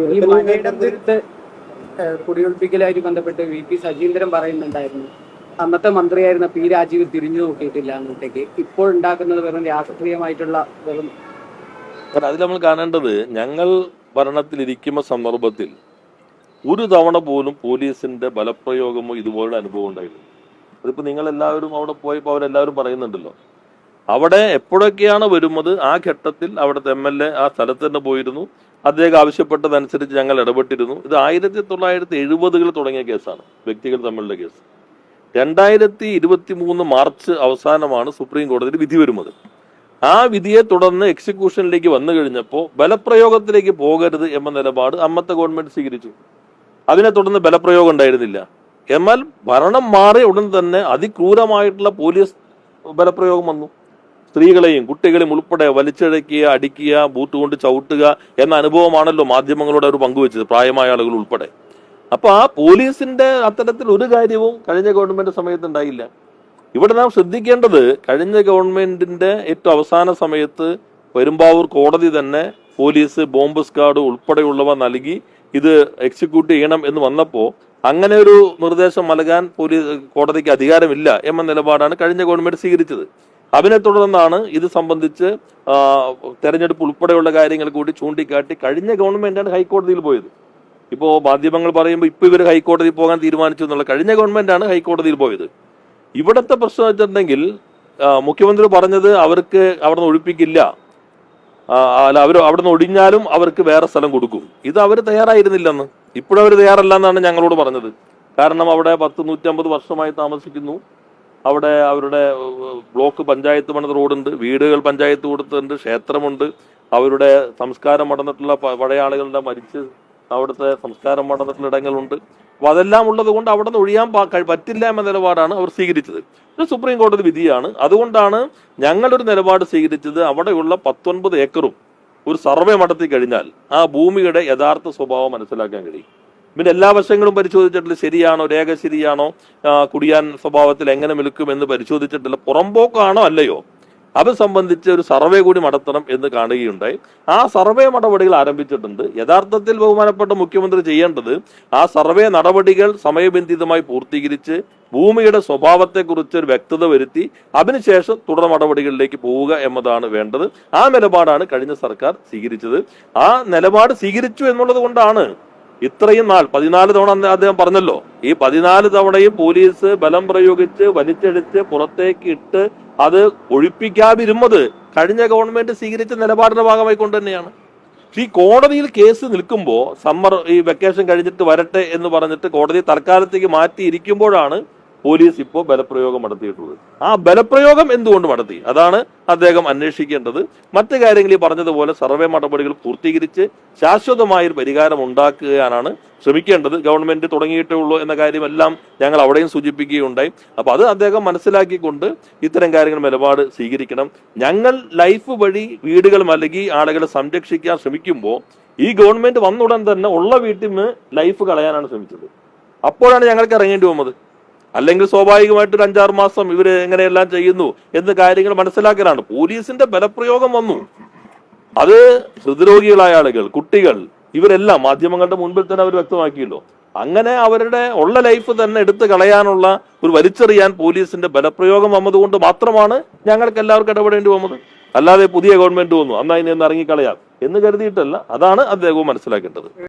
ഈ മലയിടത്ത് കുടിയൊഴിപ്പിക്കലായിട്ട് ബന്ധപ്പെട്ട് VP സജീന്ദ്രൻ പറയുന്നുണ്ടായിരുന്നു, അന്നത്തെ മന്ത്രിയായിരുന്ന P രാജീവ് തിരിഞ്ഞു നോക്കിയിട്ടില്ല അങ്ങോട്ടേക്ക്. ഇപ്പോൾ ഉണ്ടാക്കുന്നത് വെറും രാഷ്ട്രീയമായിട്ടുള്ള വെറും. അതിൽ നമ്മൾ കാണേണ്ടത്, ഞങ്ങൾ ഭരണത്തിലിരിക്കുന്ന സന്ദർഭത്തിൽ ഒരു തവണ പോലും പോലീസിന്റെ ബലപ്രയോഗമോ ഇതുപോലുള്ള അനുഭവം ഉണ്ടായില്ല. അതിപ്പോ നിങ്ങളെല്ലാവരും അവിടെ പോയപ്പോൾ അവരെല്ലാവരും പറയുന്നുണ്ടല്ലോ, അവിടെ എപ്പോഴൊക്കെയാണ് വരുന്നത് ആ ഘട്ടത്തിൽ അവിടുത്തെ MLA ആ സ്ഥലത്ത് തന്നെ പോയിരുന്നു. അദ്ദേഹം ആവശ്യപ്പെട്ടതനുസരിച്ച് ഞങ്ങൾ ഇടപെട്ടിരുന്നു. ഇത് 1970-കൾ തുടങ്ങിയ കേസാണ്, വ്യക്തികൾ തമ്മിലുള്ള കേസ്. 2023 മാർച്ച് അവസാനമാണ് സുപ്രീം കോടതിയിൽ വിധി വരുന്നത്. ആ വിധിയെ തുടർന്ന് എക്സിക്യൂഷനിലേക്ക് വന്നു കഴിഞ്ഞപ്പോൾ ബലപ്രയോഗത്തിലേക്ക് പോകരുത് എന്ന നിലപാട് അന്നത്തെ ഗവൺമെന്റ് സ്വീകരിച്ചു. അതിനെ തുടർന്ന് ബലപ്രയോഗം ഉണ്ടായിരുന്നില്ല. എന്നാൽ ഭരണം മാറിയ ഉടൻ തന്നെ അതിക്രൂരമായിട്ടുള്ള പോലീസ് ബലപ്രയോഗം വന്നു. സ്ത്രീകളെയും കുട്ടികളെയും ഉൾപ്പെടെ വലിച്ചിഴക്കുക, അടിക്കുക, ബൂട്ട് കൊണ്ട് ചവിട്ടുക എന്ന അനുഭവമാണല്ലോ മാധ്യമങ്ങളോട് അവർ പങ്കുവെച്ചത്, പ്രായമായ ആളുകൾ ഉൾപ്പെടെ. അപ്പൊ ആ പോലീസിന്റെ അത്തരത്തിൽ ഒരു കാര്യവും കഴിഞ്ഞ ഗവൺമെന്റ് സമയത്ത് ഉണ്ടായില്ല. ഇവിടെ നാം ശ്രദ്ധിക്കേണ്ടത്, കഴിഞ്ഞ ഗവൺമെന്റിന്റെ ഏറ്റവും അവസാന സമയത്ത് പെരുമ്പാവൂർ കോടതി തന്നെ പോലീസ് ബോംബ് സ്ക്വാഡ് ഉൾപ്പെടെയുള്ളവ നൽകി ഇത് എക്സിക്യൂട്ട് ചെയ്യണം എന്ന് വന്നപ്പോ അങ്ങനെ ഒരു നിർദ്ദേശം നൽകാൻ കോടതിക്ക് അധികാരമില്ല എന്ന നിലപാടാണ് കഴിഞ്ഞ ഗവൺമെന്റ് സ്വീകരിച്ചത്. അതിനെ തുടർന്നാണ് ഇത് സംബന്ധിച്ച് തെരഞ്ഞെടുപ്പ് ഉൾപ്പെടെയുള്ള കാര്യങ്ങൾ കൂടി ചൂണ്ടിക്കാട്ടി കഴിഞ്ഞ ഗവൺമെന്റാണ് ഹൈക്കോടതിയിൽ പോയത്. ഇപ്പോ മാധ്യമങ്ങൾ പറയുമ്പോൾ ഇപ്പൊ ഇവർ ഹൈക്കോടതിയിൽ പോകാൻ തീരുമാനിച്ചു എന്നുള്ള, കഴിഞ്ഞ ഗവൺമെന്റാണ് ഹൈക്കോടതിയിൽ പോയത്. ഇവിടത്തെ പ്രശ്നം വെച്ചിട്ടുണ്ടെങ്കിൽ മുഖ്യമന്ത്രി പറഞ്ഞത് അവർക്ക് അവിടെ നിന്ന് ഒഴിപ്പിക്കില്ല, അല്ല അവർ അവിടെ നിന്ന് ഒഴിഞ്ഞാലും അവർക്ക് വേറെ സ്ഥലം കൊടുക്കും. ഇത് അവർ തയ്യാറായിരുന്നില്ലെന്ന്, ഇപ്പോഴും അവർ തയ്യാറല്ല എന്നാണ് ഞങ്ങളോട് പറഞ്ഞത്. കാരണം അവിടെ 150 വർഷമായി താമസിക്കുന്നു. അവിടെ അവരുടെ ബ്ലോക്ക് പഞ്ചായത്ത് പണിത റോഡുണ്ട്, വീടുകൾ പഞ്ചായത്ത് കൊടുത്തിട്ടുണ്ട്, ക്ഷേത്രമുണ്ട്, അവരുടെ സംസ്കാരം നടന്നിട്ടുള്ള പഴയ ആളുകളുടെ മരിച്ച് അവിടുത്തെ സംസ്കാരം നടന്നിട്ടുള്ള ഇടങ്ങളുണ്ട്. അപ്പൊ അതെല്ലാം ഉള്ളത് കൊണ്ട് അവിടെ നിന്ന് ഒഴിയാൻ പറ്റില്ല എന്ന നിലപാടാണ് അവർ സ്വീകരിച്ചത്. ഇത് സുപ്രീം കോടതി വിധിയാണ്. അതുകൊണ്ടാണ് ഞങ്ങളൊരു നിലപാട് സ്വീകരിച്ചത്, അവിടെയുള്ള 19 ഏക്കറും ഒരു സർവേ നടത്തി കഴിഞ്ഞാൽ ആ ഭൂമിയുടെ യഥാർത്ഥ സ്വഭാവം മനസ്സിലാക്കാൻ കഴിയും. പിന്നെ എല്ലാ വശങ്ങളും പരിശോധിച്ചിട്ടില്ല, ശരിയാണോ, രേഖ ശരിയാണോ, കുടിയാൻ സ്വഭാവത്തിൽ എങ്ങനെ നിൽക്കും എന്ന് പരിശോധിച്ചിട്ടില്ല, പുറമ്പോക്കാണോ അല്ലയോ, അത് സംബന്ധിച്ച് ഒരു സർവേ കൂടി നടത്തണം എന്ന് കാണുകയുണ്ടായി. ആ സർവേ നടപടികൾ ആരംഭിച്ചിട്ടുണ്ട്. യഥാർത്ഥത്തിൽ ബഹുമാനപ്പെട്ട മുഖ്യമന്ത്രി ചെയ്യേണ്ടത് ആ സർവേ നടപടികൾ സമയബന്ധിതമായി പൂർത്തീകരിച്ച് ഭൂമിയുടെ സ്വഭാവത്തെക്കുറിച്ച് ഒരു വ്യക്തത വരുത്തി അതിനുശേഷം തുടർ നടപടികളിലേക്ക് പോവുക എന്നതാണ് വേണ്ടത്. ആ നിലപാടാണ് കഴിഞ്ഞ സർക്കാർ സ്വീകരിച്ചത്. ആ നിലപാട് സ്വീകരിച്ചു എന്നുള്ളത് കൊണ്ടാണ് ഇത്രയും നാൾ 14 തവണ അദ്ദേഹം പറഞ്ഞല്ലോ, ഈ 14 തവണയും പോലീസ് ബലം പ്രയോഗിച്ച് വലിച്ചെടുത്ത് പുറത്തേക്ക് ഇട്ട് അത് ഒഴിപ്പിക്കാതിരുന്നത് കഴിഞ്ഞ ഗവൺമെന്റ് സ്വീകരിച്ച നിലപാടിന്റെ ഭാഗമായി കൊണ്ട് തന്നെയാണ്. ഈ കോടതിയിൽ കേസ് നിൽക്കുമ്പോൾ ഈ വെക്കേഷൻ കഴിഞ്ഞിട്ട് വരട്ടെ എന്ന് പറഞ്ഞിട്ട് കോടതി തൽക്കാലത്തേക്ക് മാറ്റിയിരിക്കുമ്പോഴാണ് പോലീസ് ഇപ്പോൾ ബലപ്രയോഗം നടത്തിയിട്ടുള്ളത്. ആ ബലപ്രയോഗം എന്തുകൊണ്ട് നടത്തി, അതാണ് അദ്ദേഹം അന്വേഷിക്കേണ്ടത്. മറ്റു കാര്യങ്ങൾ ഈ പറഞ്ഞതുപോലെ സർവേ നടപടികൾ പൂർത്തീകരിച്ച് ശാശ്വതമായൊരു പരിഹാരം ഉണ്ടാക്കാനാണ് ശ്രമിക്കേണ്ടത്. ഗവൺമെന്റ് തുടങ്ങിയിട്ടേ ഉള്ളൂ എന്ന കാര്യമെല്ലാം ഞങ്ങൾ അവിടെയും സൂചിപ്പിക്കുകയുണ്ടായി. അപ്പൊ അത് അദ്ദേഹം മനസ്സിലാക്കിക്കൊണ്ട് ഇത്തരം കാര്യങ്ങൾ നിലപാട് സ്വീകരിക്കണം. ഞങ്ങൾ ലൈഫ് വഴി വീടുകൾ നൽകി ആളുകളെ സംരക്ഷിക്കാൻ ശ്രമിക്കുമ്പോൾ ഈ ഗവൺമെന്റ് വന്നുടൻ തന്നെ ഉള്ള വീട്ടിൽ നിന്ന് ലൈഫ് കളയാനാണ് ശ്രമിച്ചത്. അപ്പോഴാണ് ഞങ്ങൾക്ക് ഇറങ്ങേണ്ടി വന്നത്. അല്ലെങ്കിൽ സ്വാഭാവികമായിട്ട് ഒരു 5-6 മാസം ഇവര് എങ്ങനെയെല്ലാം ചെയ്യുന്നു എന്ന് കാര്യങ്ങൾ മനസ്സിലാക്കലാണ്. പോലീസിന്റെ ബലപ്രയോഗം വന്നു. അത് ഹൃദ്രോഗികളായ ആളുകൾ, കുട്ടികൾ, ഇവരെല്ലാം മാധ്യമങ്ങളുടെ മുൻപിൽ തന്നെ അവർ വ്യക്തമാക്കിയല്ലോ. അങ്ങനെ അവരുടെ ഉള്ള ലൈഫ് തന്നെ എടുത്തു കളയാനുള്ള ഒരു വലിച്ചെറിയാൻ പോലീസിന്റെ ബലപ്രയോഗം വന്നതുകൊണ്ട് മാത്രമാണ് ഞങ്ങൾക്ക് എല്ലാവർക്കും ഇടപെടേണ്ടി വന്നത്. അല്ലാതെ പുതിയ ഗവൺമെന്റ് വന്നു അന്ന് അതിനെ ഇറങ്ങിക്കളയാം എന്ന് കരുതിയിട്ടല്ല. അതാണ് അദ്ദേഹവും മനസ്സിലാക്കേണ്ടത്.